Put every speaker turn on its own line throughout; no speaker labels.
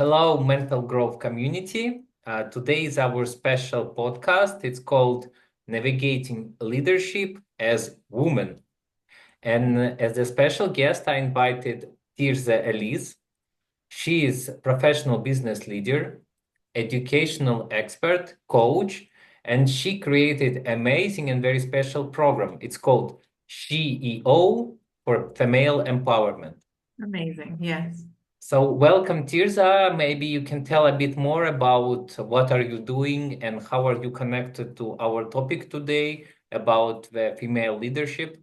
Hello, mental growth community. Today is our special podcast. It's called Navigating Leadership as Women. And as a special guest, I invited Tirzah Elese. She is a professional business leader, educational expert, coach, and she created amazing and very special program. It's called CEO for Female Empowerment.
Amazing. Yes.
So welcome, Tirzah. Maybe you can tell a bit more about what are you doing and how are you connected to our topic today about the female leadership?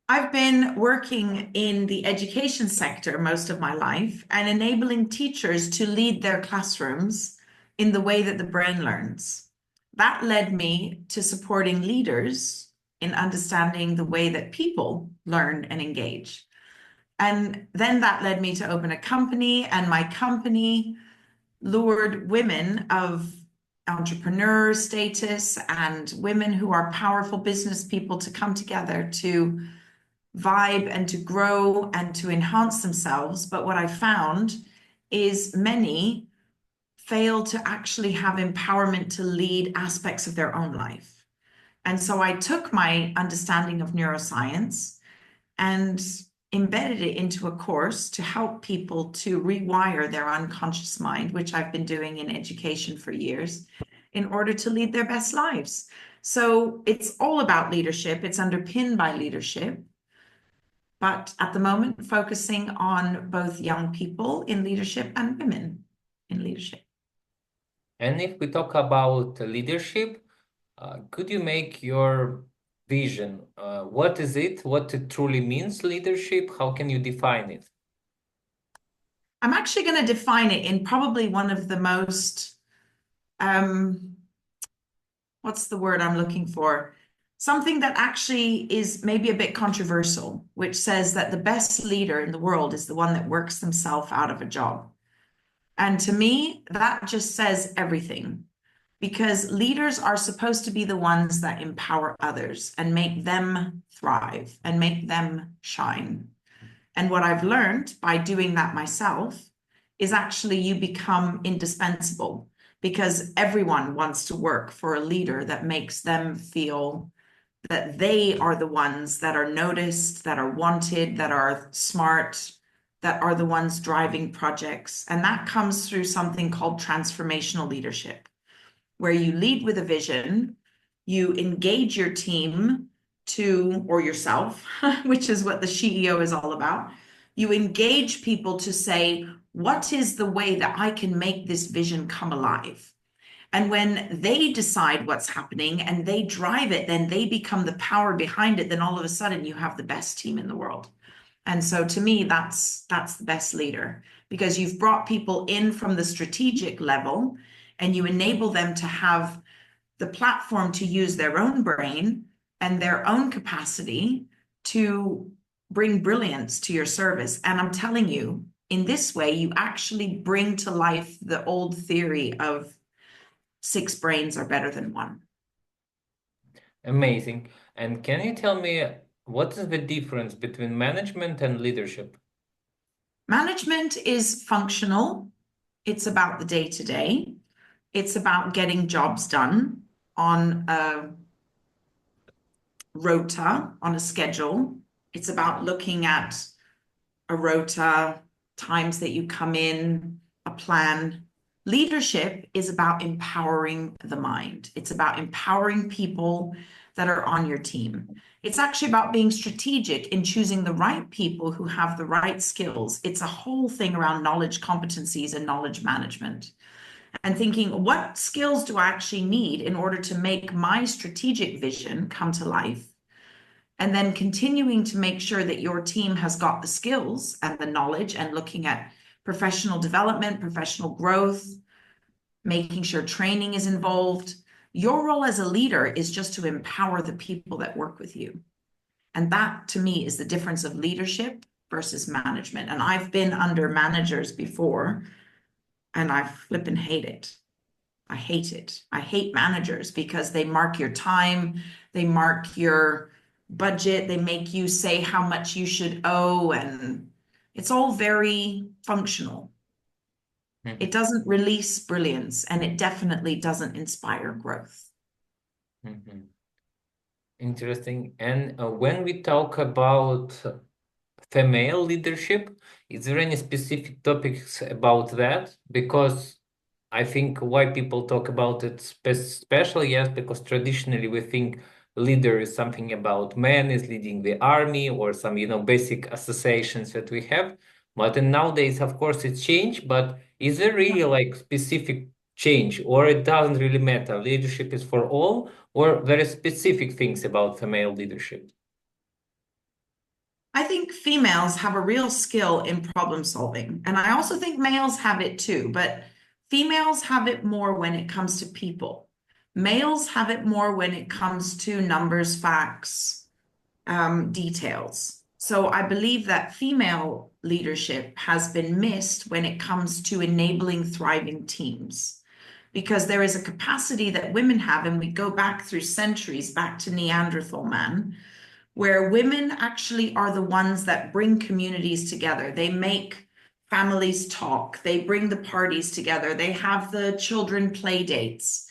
I've been working in the education sector most of my life and enabling teachers to lead their classrooms in the way that the brain learns. That led me to supporting leaders in understanding the way that people learn and engage. And then that led me to open a company, and my company lured women of entrepreneur status and women who are powerful business people to come together to vibe and to grow and to enhance themselves. But what I found is many fail to actually have empowerment to lead aspects of their own life. And so I took my understanding of neuroscience and embedded it into a course to help people to rewire their unconscious mind, which I've been doing in education for years, in order to lead their best lives. So it's all about leadership. It's underpinned by leadership. But at the moment, focusing on both young people in leadership and women in leadership.
And if we talk about leadership, could you make your vision? What is it? What it truly means, leadership? How can you define it?
I'm actually going to define it in probably one of the most, what's the word I'm looking for? Something that actually is maybe a bit controversial, which says that the best leader in the world is the one that works themselves out of a job. And to me, that just says everything, because leaders are supposed to be the ones that empower others and make them thrive and make them shine. And what I've learned by doing that myself is actually you become indispensable, because everyone wants to work for a leader that makes them feel that they are the ones that are noticed, that are wanted, that are smart, that are the ones driving projects. And that comes through something called transformational leadership, where you lead with a vision, you engage your team to, or yourself, which is what the CEO is all about. You engage people to say, what is the way that I can make this vision come alive? And when they decide what's happening and they drive it, then they become the power behind it. Then all of a sudden you have the best team in the world. And so to me, that's the best leader, because you've brought people in from the strategic level and you enable them to have the platform to use their own brain and their own capacity to bring brilliance to your service. And I'm telling you, in this way, you actually bring to life the old theory of 6 brains are better than 1.
Amazing. And can you tell me what is the difference between management and leadership?
Management is functional. It's about the day to day. It's about getting jobs done on a rota, on a schedule. It's about looking at a rota, times that you come in, a plan. Leadership is about empowering the mind. It's about empowering people that are on your team. It's actually about being strategic in choosing the right people who have the right skills. It's a whole thing around knowledge competencies and knowledge management, and thinking, what skills do I actually need in order to make my strategic vision come to life? And then continuing to make sure that your team has got the skills and the knowledge, and looking at professional development, professional growth, making sure training is involved. Your role as a leader is just to empower the people that work with you. And that, to me, is the difference of leadership versus management. And I've been under managers before, and I flippin' hate it. I hate it. I hate managers because they mark your time, they mark your budget, they make you say how much you should owe, and It's all very functional. It doesn't release brilliance, and it definitely doesn't inspire growth.
Mhm. Interesting. And when we talk about female leadership, is there any specific topics about that? Because I think why people talk about it especially, yes, because traditionally we think leader is something about man is leading the army or some, basic associations that we have. But then nowadays, of course, it's changed, but is there really like specific change or it doesn't really matter? Leadership is for all, or there are specific things about female leadership?
I think females have a real skill in problem solving, and I also think males have it too, but females have it more when it comes to people. Males have it more when it comes to numbers, facts, details. So I believe that female leadership has been missed when it comes to enabling thriving teams, because there is a capacity that women have, and we go back through centuries, back to Neanderthal man, where women actually are the ones that bring communities together. They make families talk, they bring the parties together, they have the children play dates.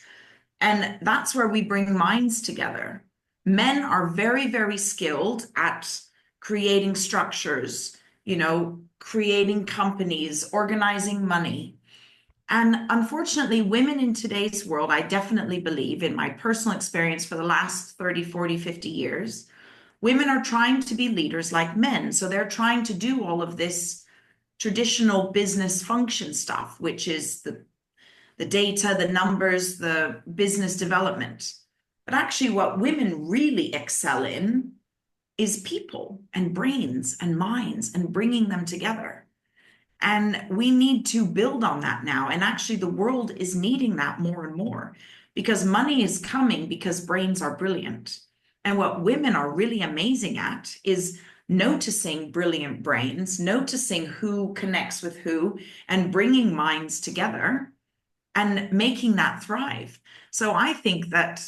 And that's where we bring minds together. Men are very, very skilled at creating structures, creating companies, organizing money. And unfortunately, women in today's world, I definitely believe in my personal experience for the last 30, 40, 50 years, women are trying to be leaders like men. So they're trying to do all of this traditional business function stuff, which is the data, the numbers, the business development. But actually, what women really excel in is people and brains and minds and bringing them together. And we need to build on that now. And actually, the world is needing that more and more because money is coming because brains are brilliant. And what women are really amazing at is noticing brilliant brains, noticing who connects with who, and bringing minds together and making that thrive. So I think that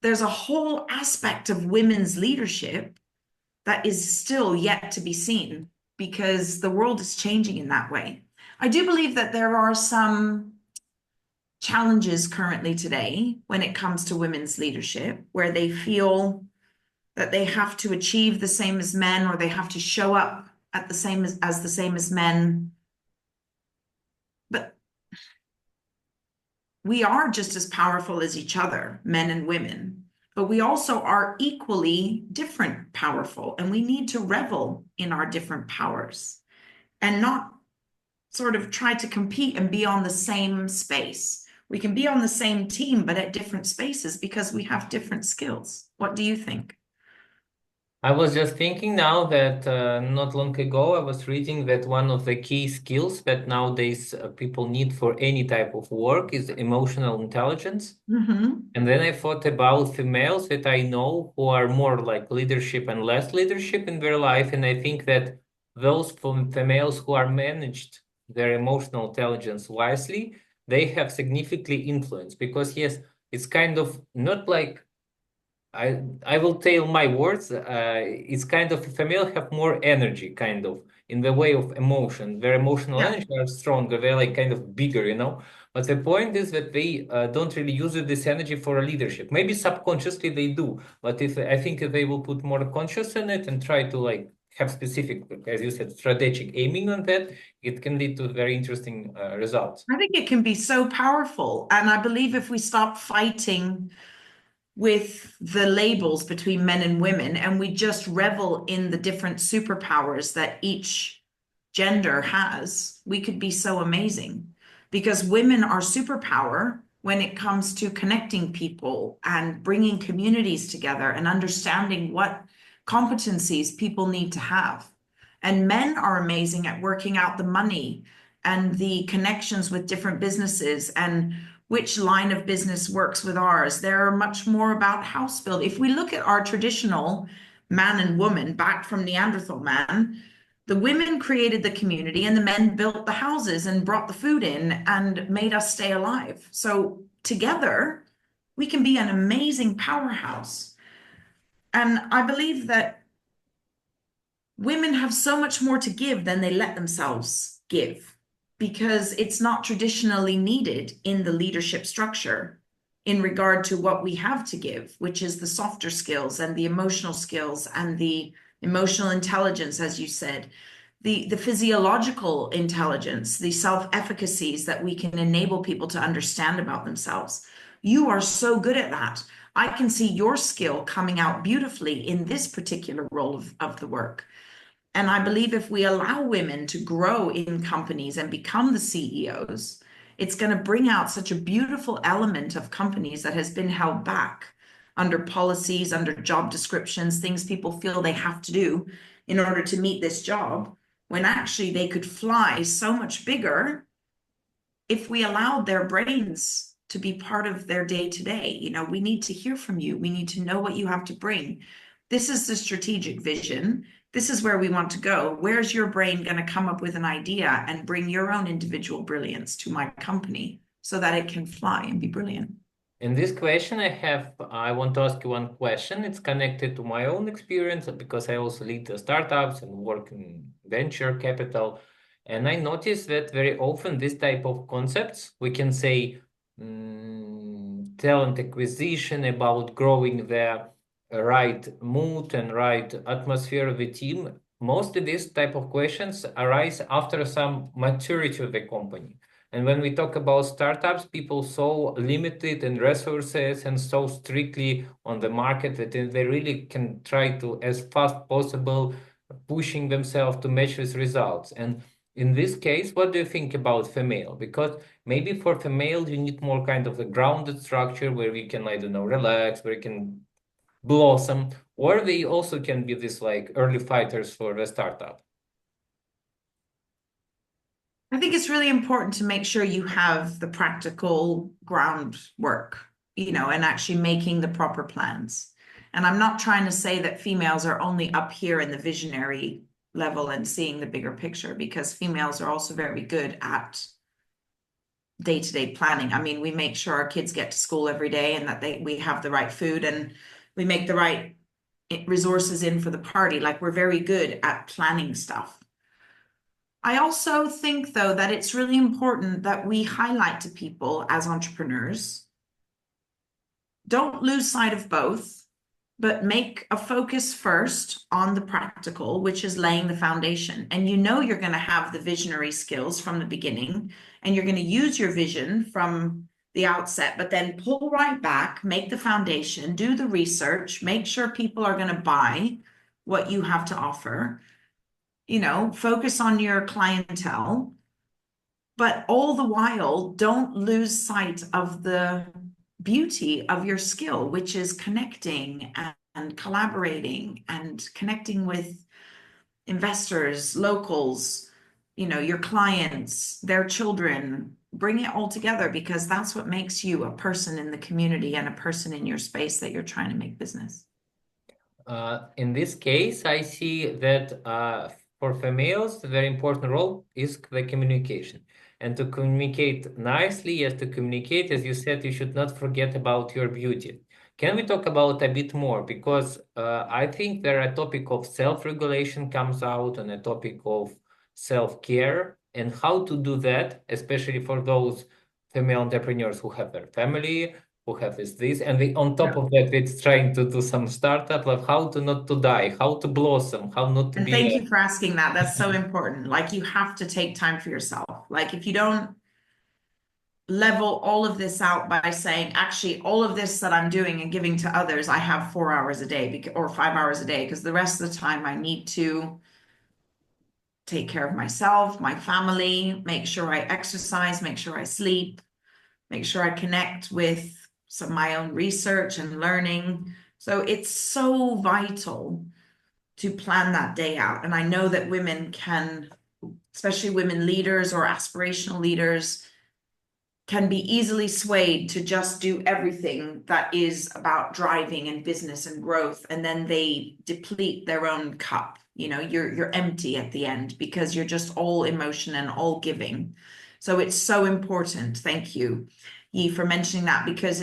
there's a whole aspect of women's leadership that is still yet to be seen because the world is changing in that way. I do believe that there are some challenges currently today when it comes to women's leadership where they feel that they have to achieve the same as men or they have to show up at the same as the same as men. But we are just as powerful as each other, men and women, but we also are equally different powerful, and we need to revel in our different powers and not sort of try to compete and be on the same space. We can be on the same team, but at different spaces because we have different skills. What do you think?
I was just thinking now that not long ago I was reading that one of the key skills that nowadays people need for any type of work is emotional intelligence.
Mm-hmm.
And then I thought about females that I know who are more like leadership and less leadership in their life. And I think that those females who are managed their emotional intelligence wisely, they have significantly influence because yes, it's kind of not like I will tell my words. It's kind of female have more energy, kind of in the way of emotion. Their emotional
Yeah.
energy are stronger. They're like kind of bigger. But the point is that they don't really use this energy for a leadership. Maybe subconsciously they do, but if I think if they will put more conscious in it and try to like have specific, as you said, strategic aiming on that, it can lead to very interesting results.
I think it can be so powerful. And I believe if we stop fighting with the labels between men and women and we just revel in the different superpowers that each gender has, we could be so amazing because women are superpower when it comes to connecting people and bringing communities together and understanding what competencies people need to have. And men are amazing at working out the money and the connections with different businesses and which line of business works with ours. They're much more about house build. If we look at our traditional man and woman back from Neanderthal man, the women created the community and the men built the houses and brought the food in and made us stay alive. So together, we can be an amazing powerhouse. And I believe that women have so much more to give than they let themselves give because it's not traditionally needed in the leadership structure in regard to what we have to give, which is the softer skills and the emotional skills and the emotional intelligence, as you said, the physiological intelligence, the self-efficacies that we can enable people to understand about themselves. You are so good at that. I can see your skill coming out beautifully in this particular role of the work. And I believe if we allow women to grow in companies and become the CEOs, it's going to bring out such a beautiful element of companies that has been held back under policies, under job descriptions, things people feel they have to do in order to meet this job, when actually they could fly so much bigger if we allowed their brains to be part of their day to day. You know, we need to hear from you. We need to know what you have to bring. This is the strategic vision. This is where we want to go. Where's your brain going to come up with an idea and bring your own individual brilliance to my company so that it can fly and be brilliant?
In this question, I want to ask you one question. It's connected to my own experience because I also lead the startups and work in venture capital. And I noticed that very often this type of concepts, we can say talent acquisition, about growing the right mood and right atmosphere of the team. Mostly these type of questions arise after some maturity of the company. And when we talk about startups, people so limited in resources and so strictly on the market that they really can try to, as fast possible, pushing themselves to match with results. And in this case, what do you think about female? Because maybe for female, you need more kind of a grounded structure where we can, I don't know, relax, where we can blossom, or they also can be this like early fighters for the startup.
I think it's really important to make sure you have the practical groundwork, you know, and actually making the proper plans. And I'm not trying to say that females are only up here in the visionary level and seeing the bigger picture, because females are also very good at day-to-day planning. I mean, we make sure our kids get to school every day and that we have the right food and we make the right resources in for the party. Like, we're very good at planning stuff. I also think, though, that it's really important that we highlight to people as entrepreneurs, don't lose sight of both, but make a focus first on the practical, which is laying the foundation. And you know you're going to have the visionary skills from the beginning, and you're going to use your vision from the outset, but then pull right back, make the foundation, do the research, make sure people are going to buy what you have to offer. You know, focus on your clientele, but all the while, don't lose sight of the beauty of your skill, which is connecting and collaborating and connecting with investors, locals, you know, your clients, their children. Bring it all together, because that's what makes you a person in the community and a person in your space that you're trying to make business.
In this case, I see that for females, the very important role is the communication. And to communicate nicely, yes, to communicate, as you said, you should not forget about your beauty. Can we talk about a bit more? Because I think there a topic of self-regulation comes out and a topic of self-care and how to do that, especially for those female entrepreneurs who have their family, who have this, and they, on top of that, it's trying to do some startup, like how to not to die, how to blossom, how not to
And
be
thank you for asking that. That's so important. Like, you have to take time for yourself. Like, if you don't level all of this out by saying, actually, all of this that I'm doing and giving to others, I have 4 hours a day or 5 hours a day, because the rest of the time I need to take care of myself, my family, make sure I exercise, make sure I sleep, make sure I connect with some my own research and learning. So it's so vital to plan that day out. And I know that women can, especially women leaders or aspirational leaders, can be easily swayed to just do everything that is about driving and business and growth, and then they deplete their own cup. You know, you're empty at the end because you're just all emotion and all giving. So it's so important. Thank you, Yi, for mentioning that, because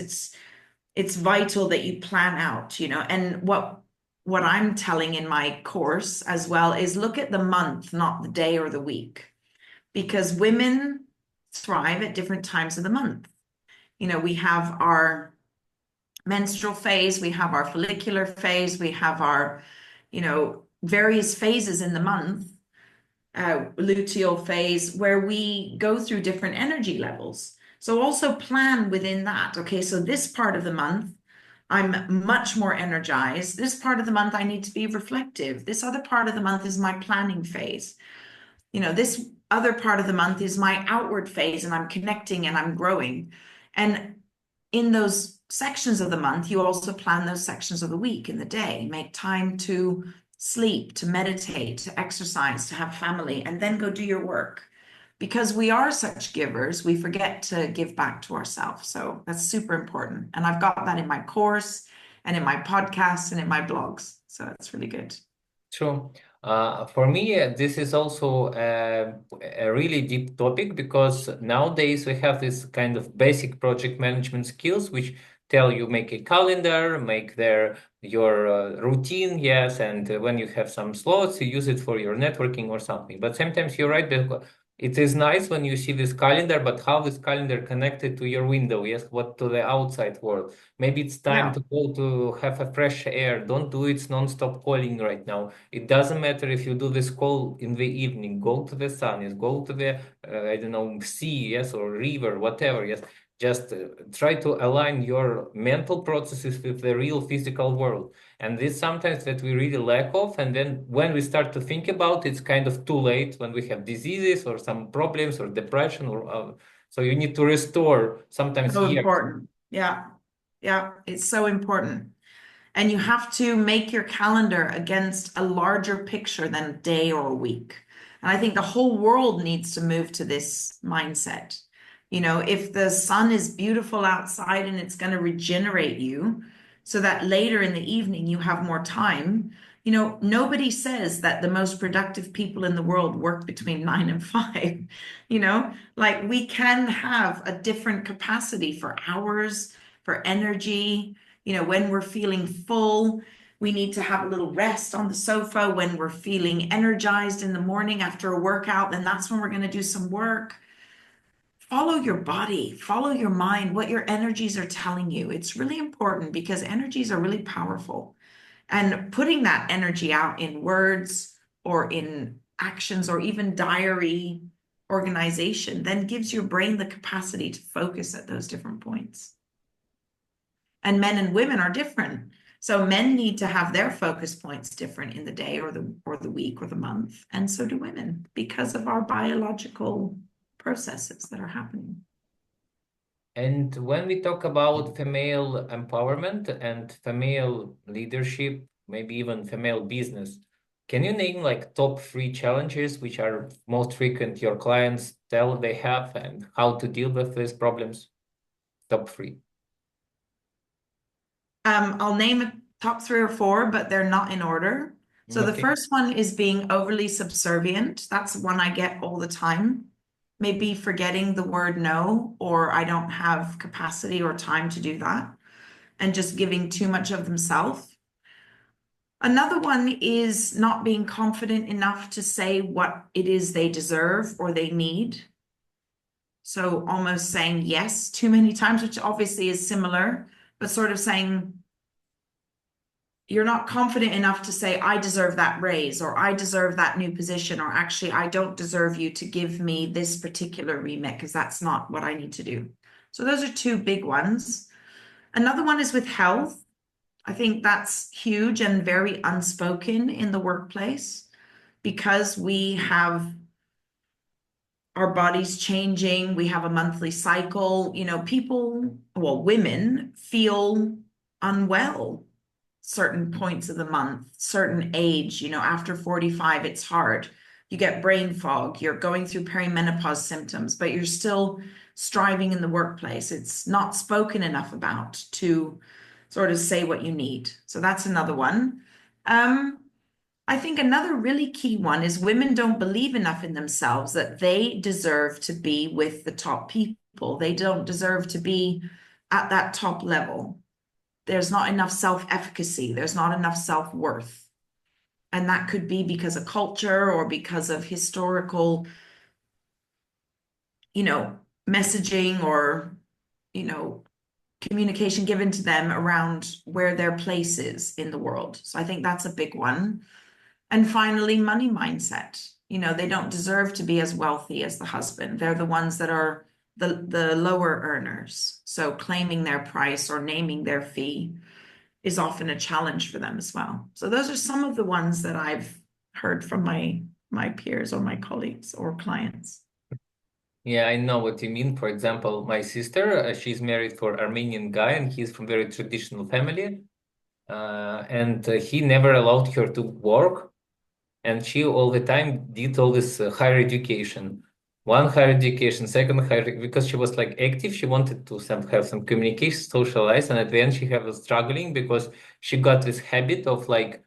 it's vital that you plan out, you know. And what I'm telling in my course as well is look at the month, not the day or the week, because women thrive at different times of the month. We have our menstrual phase, we have our follicular phase, we have our, various phases in the month, luteal phase, where we go through different energy levels. So also plan within that. Okay, so this part of the month, I'm much more energized. This part of the month, I need to be reflective. This other part of the month is my planning phase. This other part of the month is my outward phase, and I'm connecting and I'm growing. And in those sections of the month, you also plan those sections of the week in the day. Make time to sleep, to meditate, to exercise, to have family, and then go do your work. Because we are such givers, we forget to give back to ourselves. So that's super important. And I've got that in my course and in my podcast and in my blogs. So that's really good.
True. For me, this is also a really deep topic, because nowadays we have this kind of basic project management skills which tell you make a calendar, make your routine, yes, and when you have some slots, you use it for your networking or something. But sometimes you're right, because it is nice when you see this calendar, but how this calendar connected to your window, yes, what to the outside world. Maybe it's time to go to have a fresh air. Don't do it non-stop calling right now. It doesn't matter if you do this call in the evening. Go to the sun, yes, go to the I don't know, sea, yes, or river, whatever, yes. Just try to align your mental processes with the real physical world. And this sometimes that we really lack of. And then when we start to think about it, it's kind of too late when we have diseases or some problems or depression or so you need to restore sometimes
So
years.
important. Yeah. Yeah. It's so important. And you have to make your calendar against a larger picture than a day or a week. And I think the whole world needs to move to this mindset. If the sun is beautiful outside and it's going to regenerate you so that later in the evening you have more time, nobody says that the most productive people in the world work between 9 and 5. Like we can have a different capacity for hours, for energy. When we're feeling full, we need to have a little rest on the sofa. When we're feeling energized in the morning after a workout, then that's when we're going to do some work. Follow your body, follow your mind, what your energies are telling you. It's really important because energies are really powerful. And putting that energy out in words or in actions or even diary organization then gives your brain the capacity to focus at those different points. And men and women are different. So men need to have their focus points different in the day or the week or the month. And so do women, because of our biological processes that are happening.
And when we talk about female empowerment and female leadership, maybe even female business, can you name like top 3 challenges which are most frequent your clients tell they have, and how to deal with these problems? Top 3.
I'll name top 3 or 4, but they're not in order. So the
Okay.
first one is being overly subservient. That's one I get all the time. Maybe forgetting the word no, or I don't have capacity or time to do that, and just giving too much of themselves. Another one is not being confident enough to say what it is they deserve or they need. So almost saying yes too many times, which obviously is similar, but sort of saying, you're not confident enough to say, I deserve that raise, or I deserve that new position, or actually, I don't deserve you to give me this particular remit because that's not what I need to do. So those are 2 big ones. Another one is with health. I think that's huge and very unspoken in the workplace because we have our bodies changing. We have a monthly cycle. Women feel unwell certain points of the month, certain age, after 45, it's hard. You get brain fog, you're going through perimenopause symptoms, but you're still striving in the workplace. It's not spoken enough about to sort of say what you need. So that's another one. I think another really key one is women don't believe enough in themselves that they deserve to be with the top people. They don't deserve to be at that top level. there's not enough self-efficacy, there's not enough self-worth. And that could be because of culture or because of historical, messaging or, communication given to them around where their place is in the world. So I think that's a big one. And finally, money mindset. They don't deserve to be as wealthy as the husband. They're the ones that are the lower earners. So claiming their price or naming their fee is often a challenge for them as well. So those are some of the ones that I've heard from my peers or my colleagues or clients.
Yeah, I know what you mean. For example, my sister, she's married for Armenian guy, and he's from very traditional family. And he never allowed her to work, and she all the time did all this higher education. One higher education, second higher, because she was like active. She wanted to have some communication, socialize, and at the end she was struggling because she got this habit of like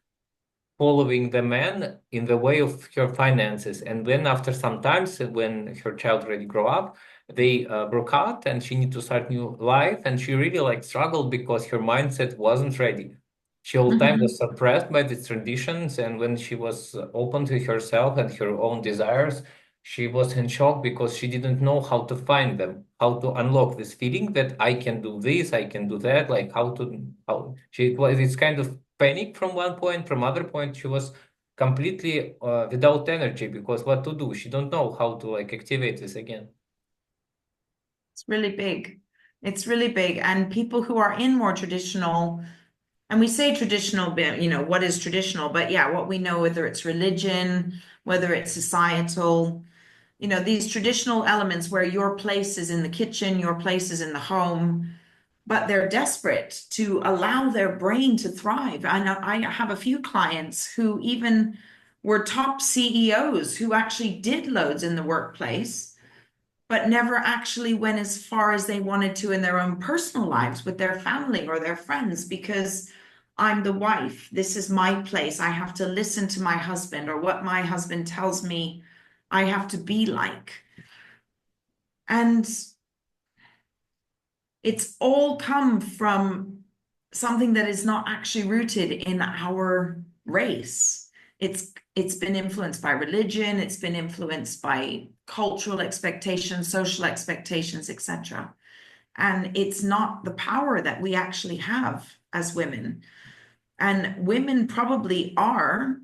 following the man in the way of her finances. And then after some time, so when her child already grew up, they broke out and she needed to start new life. And she really like struggled because her mindset wasn't ready. She all the time was suppressed by these traditions. And when she was open to herself and her own desires, she was in shock because she didn't know how to find them, how to unlock this feeling that I can do this, I can do that, like how she was this kind of panic from one point, from other point she was completely without energy because what to do? She don't know how to like activate this again.
It's really big. It's really big. And people who are in more traditional, and we say traditional, what is traditional? But yeah, what we know, whether it's religion, whether it's societal, these traditional elements where your place is in the kitchen, your place is in the home, but they're desperate to allow their brain to thrive. I know I have a few clients who even were top CEOs who actually did loads in the workplace, but never actually went as far as they wanted to in their own personal lives with their family or their friends because I'm the wife. This is my place. I have to listen to my husband or what my husband tells me I have to be like. And it's all come from something that is not actually rooted in our race. It's been influenced by religion, it's been influenced by cultural expectations, social expectations, etc. And it's not the power that we actually have as women. And women probably are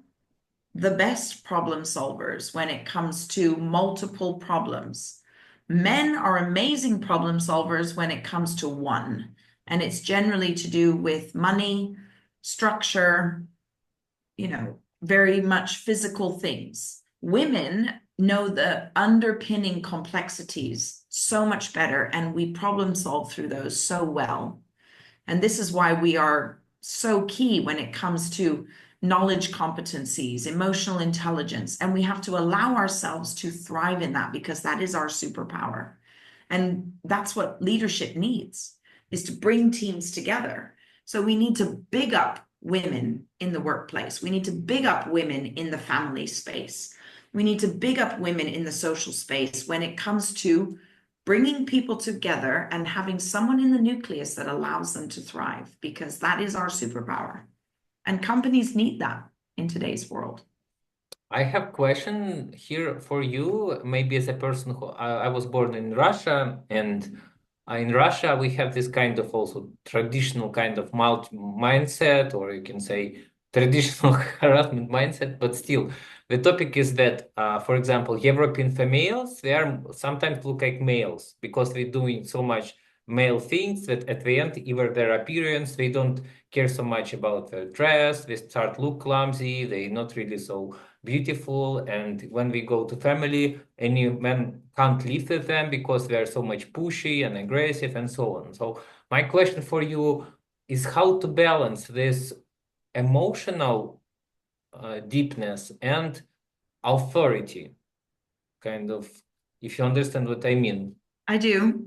the best problem solvers when it comes to multiple problems. Men are amazing problem solvers when it comes to one, and it's generally to do with money, structure, very much physical things. Women know the underpinning complexities so much better, and we problem solve through those so well. And this is why we are so key when it comes to knowledge competencies, emotional intelligence, and we have to allow ourselves to thrive in that because that is our superpower. And that's what leadership needs, is to bring teams together. So we need to big up women in the workplace. We need to big up women in the family space. We need to big up women in the social space when it comes to bringing people together and having someone in the nucleus that allows them to thrive, because that is our superpower. And companies need that in today's world.
I have question here for you. Maybe as a person who I was born in Russia, and in Russia we have this kind of also traditional kind of mindset, or you can say traditional harassment mindset. But still, the topic is that, for example, European females, they are sometimes look like males because they're doing so much male things that at the end, even their appearance, they don't care so much about their dress. They start look clumsy. They're not really so beautiful. And when we go to family, any men can't live with them because they are so much pushy and aggressive and so on. So my question for you is how to balance this emotional deepness and authority, kind of, if you understand what I mean.
I do.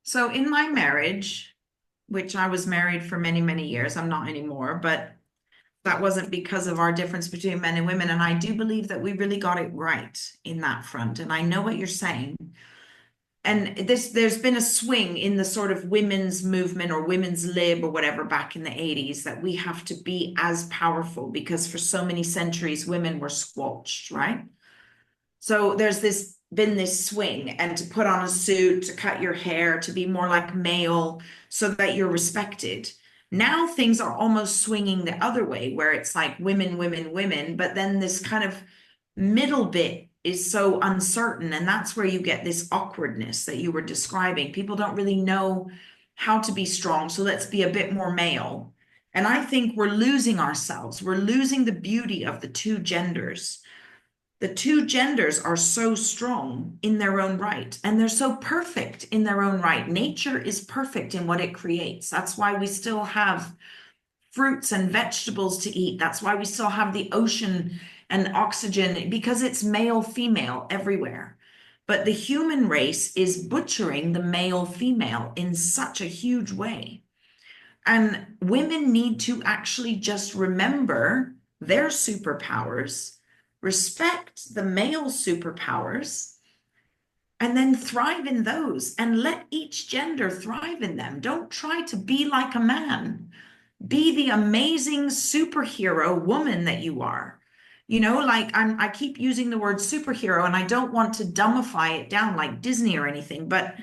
So in my marriage, which I was married for many, many years, I'm not anymore, but that wasn't because of our difference between men and women. And I do believe that we really got it right in that front. And I know what you're saying. and there's been a swing in the sort of women's movement or women's lib or whatever back in the 80s that we have to be as powerful because for so many centuries women were squelched, right? So there's been this swing, and to put on a suit, to cut your hair, to be more like male so that you're respected. Now things are almost swinging the other way, where it's like women, women, women, but then this kind of middle bit is so uncertain. And that's where you get this awkwardness that you were describing. People don't really know how to be strong. So let's be a bit more male. And I think we're losing ourselves. We're losing the beauty of the two genders. The two genders are so strong in their own right, and they're so perfect in their own right. Nature is perfect in what it creates. That's why we still have fruits and vegetables to eat. That's why we still have the ocean and oxygen, because it's male, female everywhere. But the human race is butchering the male, female in such a huge way. And women need to actually just remember their superpowers, respect the male superpowers, and then thrive in those and let each gender thrive in them. Don't try to be like a man. Be the amazing superhero woman that you are. You know, like I keep using the word superhero, and I don't want to dumbify it down like Disney or anything, but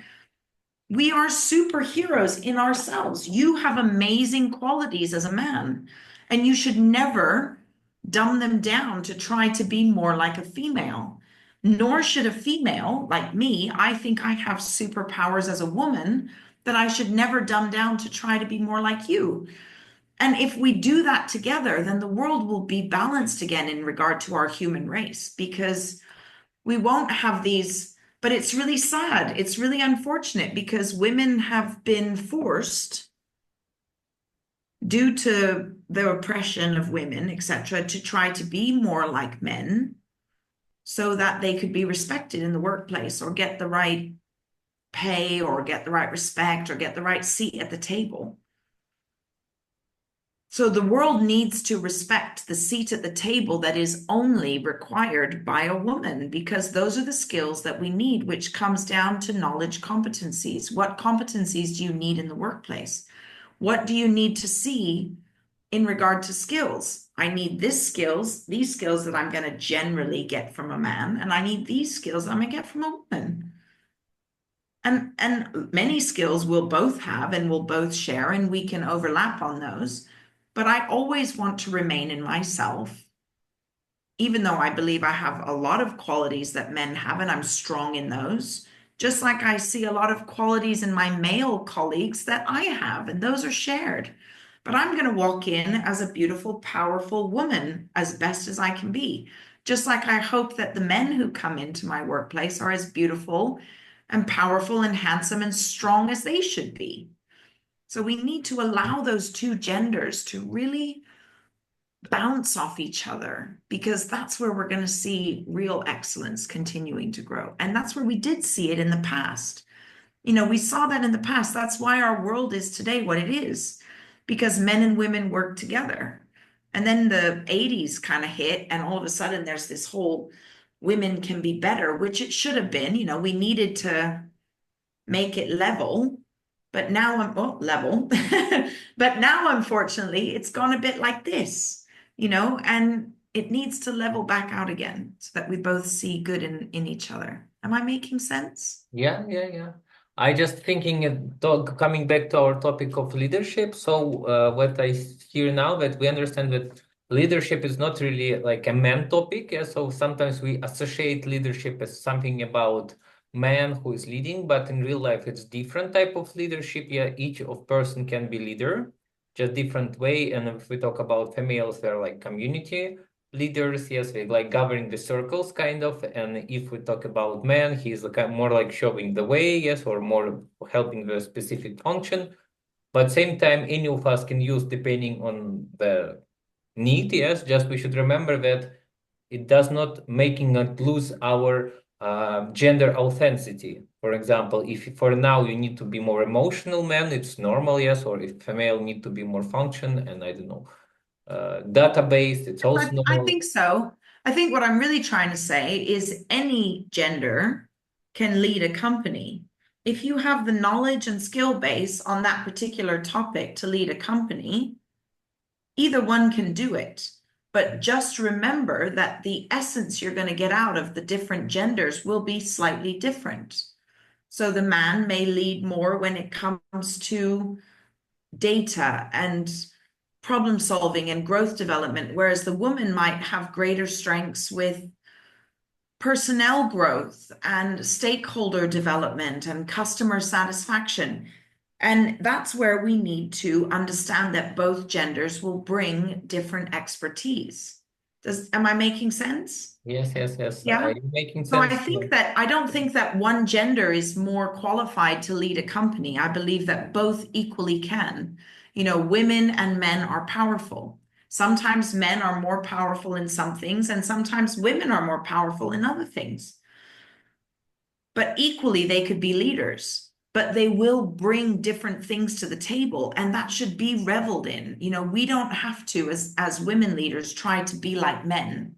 we are superheroes in ourselves. You have amazing qualities as a man, and you should never dumb them down to try to be more like a female. Nor should a female like me, I think I have superpowers as a woman that I should never dumb down to try to be more like you. And if we do that together, then the world will be balanced again in regard to our human race, because we won't have these. But it's really sad. It's really unfortunate because women have been forced, due to the oppression of women, etc., to try to be more like men so that they could be respected in the workplace or get the right pay or get the right respect or get the right seat at the table. So the world needs to respect the seat at the table that is only required by a woman, because those are the skills that we need, which comes down to knowledge competencies. What competencies do you need in the workplace? What do you need to see in regard to skills? I need these skills that I'm going to generally get from a man, and I need these skills I'm going to get from a woman. And many skills we'll both have and we'll both share, and we can overlap on those. But I always want to remain in myself, even though I believe I have a lot of qualities that men have, and I'm strong in those. Just like I see a lot of qualities in my male colleagues that I have, and those are shared. But I'm going to walk in as a beautiful, powerful woman as best as I can be. Just like I hope that the men who come into my workplace are as beautiful and powerful and handsome and strong as they should be. So we need to allow those two genders to really bounce off each other, because that's where we're going to see real excellence continuing to grow. And that's where we did see it in the past. You know, we saw that in the past. That's why our world is today what it is, because men and women work together. And then the 80s kind of hit, and all of a sudden there's this whole women can be better, which it should have been. You know, we needed to make it level. But now level. But now, unfortunately, it's gone a bit like this, you know, and it needs to level back out again so that we both see good in each other. Am I making sense?
Yeah. I just thinking, coming back to our topic of leadership. So what I hear now, that we understand that leadership is not really like a man topic. Yeah? So sometimes we associate leadership as something about man who is leading, but in real life it's different type of leadership. Yeah, each of person can be leader, just different way. And if we talk about females, they're like community leaders. Yes, they like governing the circles kind of. And if we talk about men, he's like more like showing the way, yes, or more helping the specific function. But same time, any of us can use depending on the need. Yes, just we should remember that it does not making us lose our gender authenticity. For example, if for now you need to be more emotional man, it's normal, yes, or if female need to be more function, and I don't know, database, it's also
I
normal.
think so. I think what I'm really trying to say is any gender can lead a company. if you have the knowledge and skill base on that particular topic to lead a company, either one can do it. But just remember that the essence you're going to get out of the different genders will be slightly different. So the man may lead more when it comes to data and problem solving and growth development, whereas the woman might have greater strengths with personnel growth and stakeholder development and customer satisfaction. And that's where we need to understand that both genders will bring different expertise. Am I making sense?
Yes, yes, yes.
Yeah.
You're making
So
sense.
I don't think that one gender is more qualified to lead a company. I believe that both equally can. You know, women and men are powerful. Sometimes men are more powerful in some things, and sometimes women are more powerful in other things. But equally, they could be leaders, but they will bring different things to the table, and that should be reveled in. You know, we don't have to, as women leaders, try to be like men.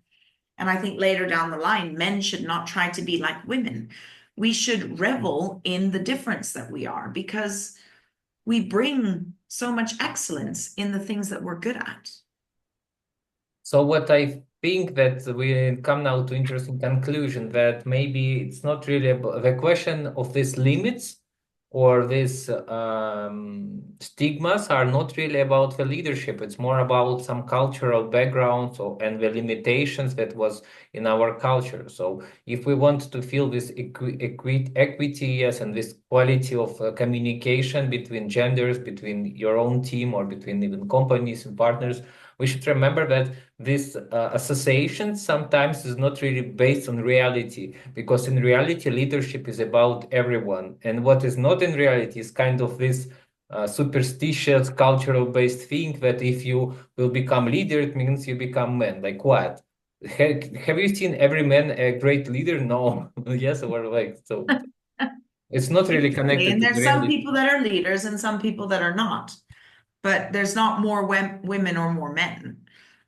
And I think later down the line, men should not try to be like women. We should revel in the difference that we are, because we bring so much excellence in the things that we're good at.
So what I think that we come now to interesting conclusion that maybe it's not really about the question of these limits or these stigmas are not really about the leadership. It's more about some cultural backgrounds and the limitations that was in our culture. So if we want to feel this equity, yes, and this quality of communication between genders, between your own team or between even companies and partners, we should remember that this association sometimes is not really based on reality, because in reality, leadership is about everyone. And what is not in reality is kind of this superstitious, cultural-based thing that if you will become leader, it means you become man. Like what? Have you seen every man a great leader? No. Yes, or like, so it's not really
Exactly.
connected
And
to
there's
the
some
reality.
people that are leaders and some people that are not, but there's not more women or more men.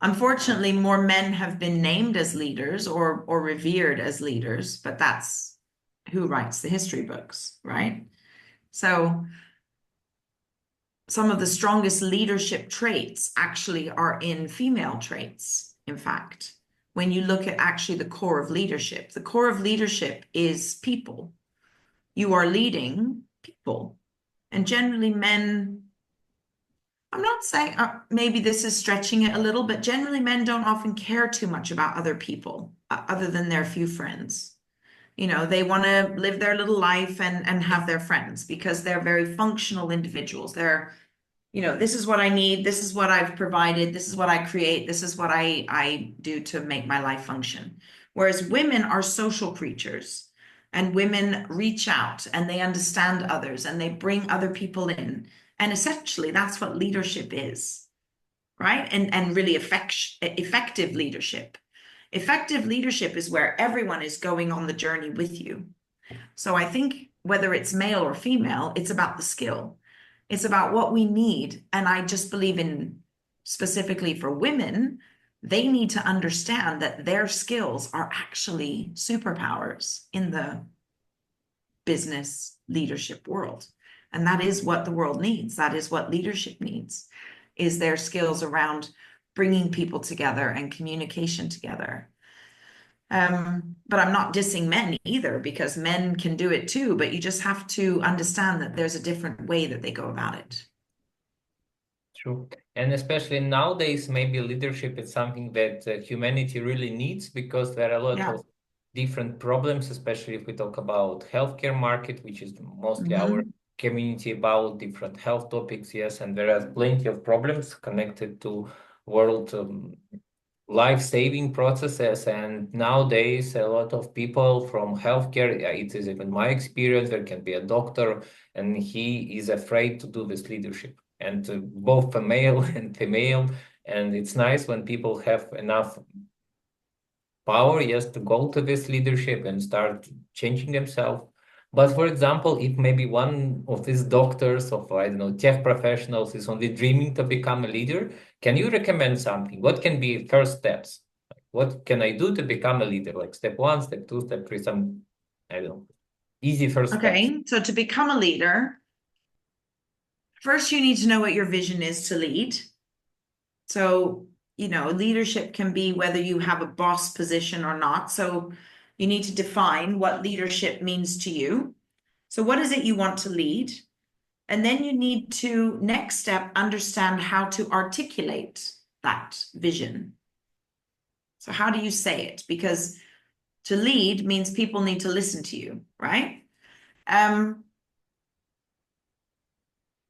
Unfortunately, more men have been named as leaders or revered as leaders, but that's who writes the history books, right? So some of the strongest leadership traits actually are in female traits, in fact. When you look at actually the core of leadership is people. You are leading people. And generally, men, I'm not saying maybe this is stretching it a little, but generally, men don't often care too much about other people other than their few friends. You know, they want to live their little life and have their friends because they're very functional individuals. They're, you know, this is what I need, this is what I've provided, this is what I create, this is what I do to make my life function. Whereas women are social creatures, and women reach out and they understand others and they bring other people in. And essentially, that's what leadership is, right? And really effective leadership. Effective leadership is where everyone is going on the journey with you. So I think whether it's male or female, it's about the skill. It's about what we need. And I just believe in, specifically for women, they need to understand that their skills are actually superpowers in the business leadership world. And that is what the world needs. That is what leadership needs, is their skills around bringing people together and communication together. But I'm not dissing men either, because men can do it too, but you just have to understand that there's a different way that they go about it.
True. And especially nowadays, maybe leadership is something that humanity really needs, because there are a lot
Yeah.
of different problems, especially if we talk about healthcare market, which is mostly our
Mhm.
community about different health topics. Yes, and there are plenty of problems connected to world life-saving processes. And nowadays, a lot of people from healthcare, it is even my experience, there can be a doctor and he is afraid to do this leadership, and both a male and female. And it's nice when people have enough power, yes, to go to this leadership and start changing themselves. But for example, if maybe one of these doctors of, I don't know, tech professionals is only dreaming to become a leader, can you recommend something? What can be first steps? What can I do to become a leader? Like step one, step two, step three, some, I don't know. Easy first steps.
Okay, so to become a leader, first you need to know what your vision is to lead. So, leadership can be whether you have a boss position or not. So you need to define what leadership means to you. So what is it you want to lead? And then you need to, next step, understand how to articulate that vision. So how do you say it? Because to lead means people need to listen to you, right?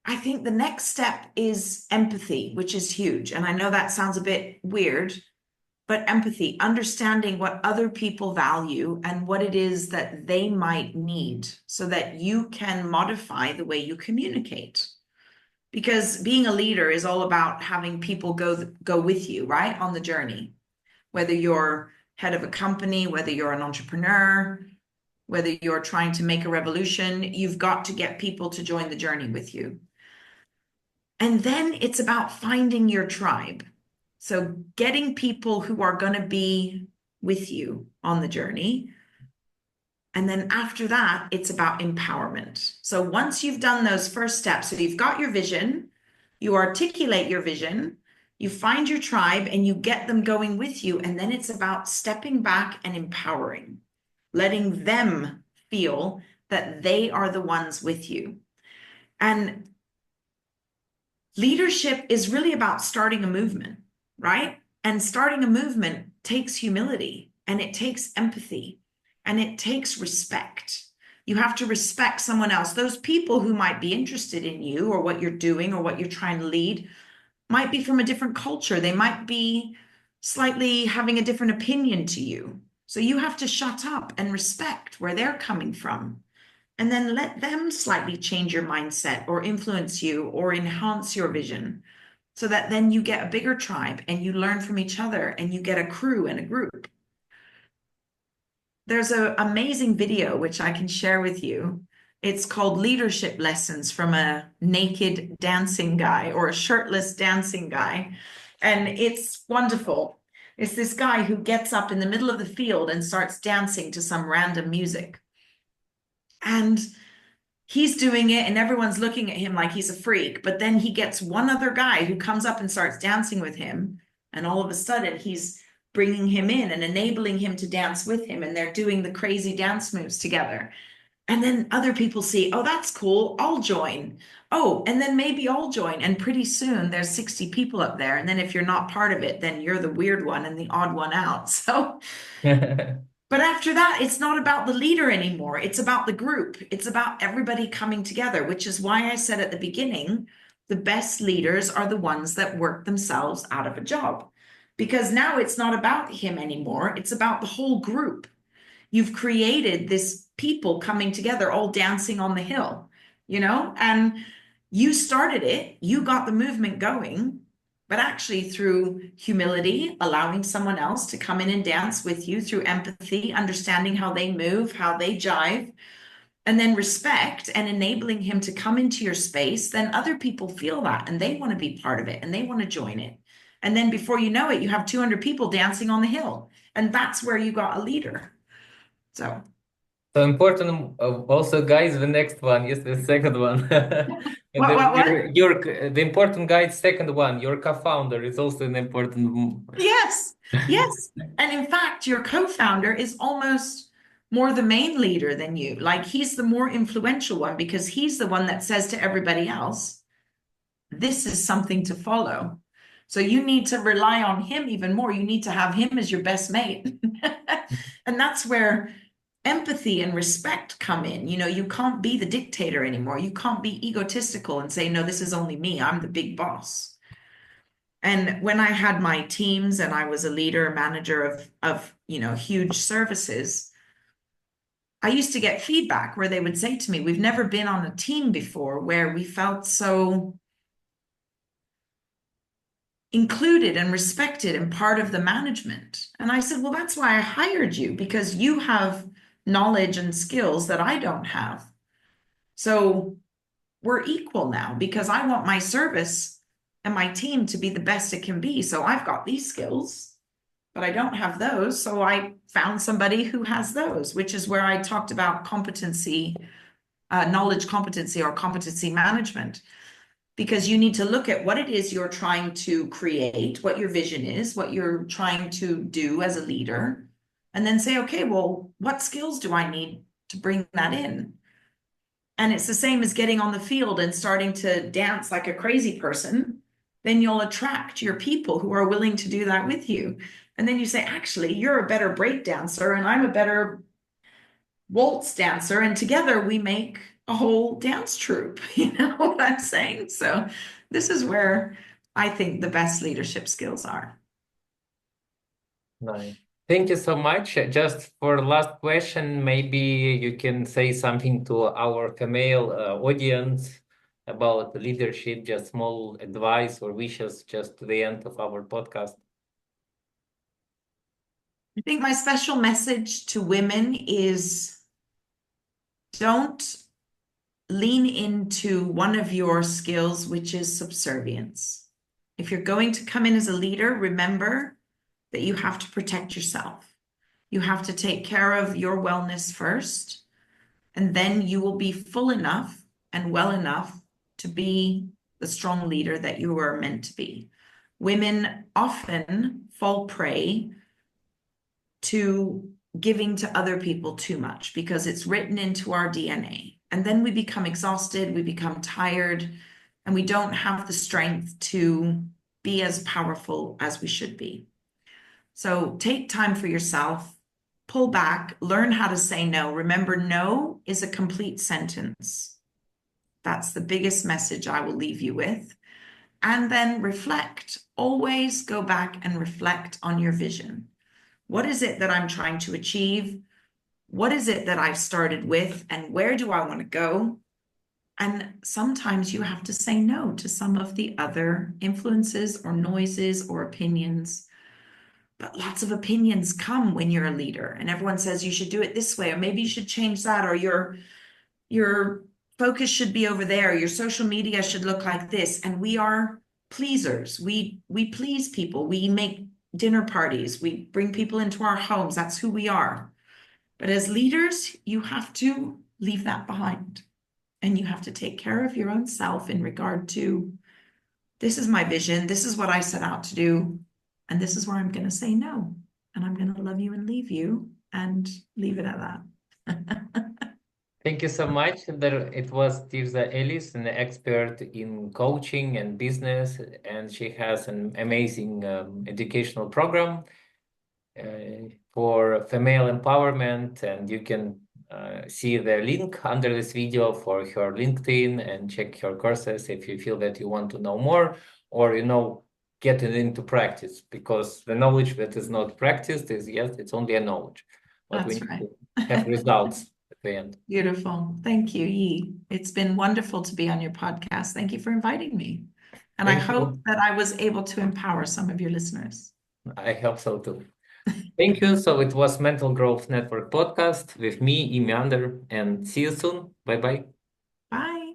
I think the next step is empathy, which is huge. And I know that sounds a bit weird, but empathy, understanding what other people value and what it is that they might need so that you can modify the way you communicate. Because being a leader is all about having people go with you, right, on the journey. Whether you're head of a company, whether you're an entrepreneur, whether you're trying to make a revolution, you've got to get people to join the journey with you. And then it's about finding your tribe. So getting people who are going to be with you on the journey. And then after that, it's about empowerment. So once you've done those first steps, so you've got your vision, you articulate your vision, you find your tribe and you get them going with you. And then it's about stepping back and empowering, letting them feel that they are the ones with you. And leadership is really about starting a movement, right? And starting a movement takes humility and it takes empathy and it takes respect. You have to respect someone else. Those people who might be interested in you or what you're doing or what you're trying to lead might be from a different culture. They might be slightly having a different opinion to you. So you have to shut up and respect where they're coming from. And then let them slightly change your mindset or influence you or enhance your vision so that then you get a bigger tribe and you learn from each other and you get a crew and a group. There's an amazing video which I can share with you. It's called Leadership Lessons from a Naked Dancing Guy or a Shirtless Dancing Guy. And it's wonderful. It's this guy who gets up in the middle of the field and starts dancing to some random music. And he's doing it and everyone's looking at him like he's a freak. But then he gets one other guy who comes up and starts dancing with him. And all of a sudden he's bringing him in and enabling him to dance with him. And they're doing the crazy dance moves together. And then other people see, oh, that's cool. I'll join. Oh, and then maybe I'll join. And pretty soon there's 60 people up there. And then if you're not part of it, then you're the weird one and the odd one out. So but after that, it's not about the leader anymore. It's about the group. It's about everybody coming together, which is why I said at the beginning, the best leaders are the ones that work themselves out of a job. Because now it's not about him anymore. It's about the whole group. You've created this people coming together, all dancing on the hill, and you started it. You got the movement going. But actually, through humility, allowing someone else to come in and dance with you, through empathy, understanding how they move, how they jive, and then respect and enabling him to come into your space, then other people feel that and they want to be part of it and they want to join it. And then before you know it, you have 200 people dancing on the hill. And that's where you got a leader. So
important. Also, guys, the next one is the second one.
what?
The important guide, second one, your co-founder is also an important.
Yes. And in fact, your co-founder is almost more the main leader than you. Like he's the more influential one because he's the one that says to everybody else, this is something to follow. So you need to rely on him even more. You need to have him as your best mate. And that's where empathy and respect come in. You can't be the dictator anymore. You can't be egotistical and say, no, this is only me. I'm the big boss. And when I had my teams and I was a leader, manager of huge services, I used to get feedback where they would say to me, we've never been on a team before where we felt so included and respected and part of the management. And I said, well, that's why I hired you, because you have knowledge and skills that I don't have. So we're equal now because I want my service and my team to be the best it can be. So I've got these skills, but I don't have those. So I found somebody who has those, which is where I talked about competency, knowledge competency or competency management, because you need to look at what it is you're trying to create, what your vision is, what you're trying to do as a leader, and then say, okay, well, what skills do I need to bring that in? And it's the same as getting on the field and starting to dance like a crazy person. Then you'll attract your people who are willing to do that with you. And then you say, actually, you're a better break dancer and I'm a better waltz dancer. And together we make a whole dance troupe. You know what I'm saying? So this is where I think the best leadership skills are.
Nice. Thank you so much. Just for last question, maybe you can say something to our female audience about leadership, just small advice or wishes just to the end of our podcast.
I think my special message to women is don't lean into one of your skills, which is subservience. If you're going to come in as a leader, remember that you have to protect yourself. You have to take care of your wellness first, and then you will be full enough and well enough to be the strong leader that you are meant to be. Women often fall prey to giving to other people too much because it's written into our DNA. And then we become exhausted, we become tired, and we don't have the strength to be as powerful as we should be. So take time for yourself, pull back, learn how to say no. Remember, no is a complete sentence. That's the biggest message I will leave you with. And then reflect. Always go back and reflect on your vision. What is it that I'm trying to achieve? What is it that I've started with? And where do I want to go? And sometimes you have to say no to some of the other influences or noises or opinions. But lots of opinions come when you're a leader, and everyone says you should do it this way, or maybe you should change that, or your focus should be over there, your social media should look like this. And we are pleasers. We please people. We make dinner parties. We bring people into our homes. That's who we are. But as leaders, you have to leave that behind. And you have to take care of your own self in regard to, this is my vision. This is what I set out to do. And this is where I'm going to say no. And I'm going to love you and leave you and leave it at that.
Thank you so much. It was Tirzah Elese, an expert in coaching and business, and she has an amazing educational program for female empowerment. And you can see the link under this video for her LinkedIn and check her courses if you feel that you want to know more, or get it into practice, because the knowledge that is not practiced is, yes, it's only a knowledge, but
That's
we need
right.
to have results at the end.
Beautiful. Thank you, Yi. It's been wonderful to be on your podcast. Thank you for inviting me. And I
Thank
hope
you.
that I was able to empower some of your listeners.
I hope so too. Thank you. So it was Mental Growth Network podcast with me, Meandr, and see you soon. Bye bye.
Bye.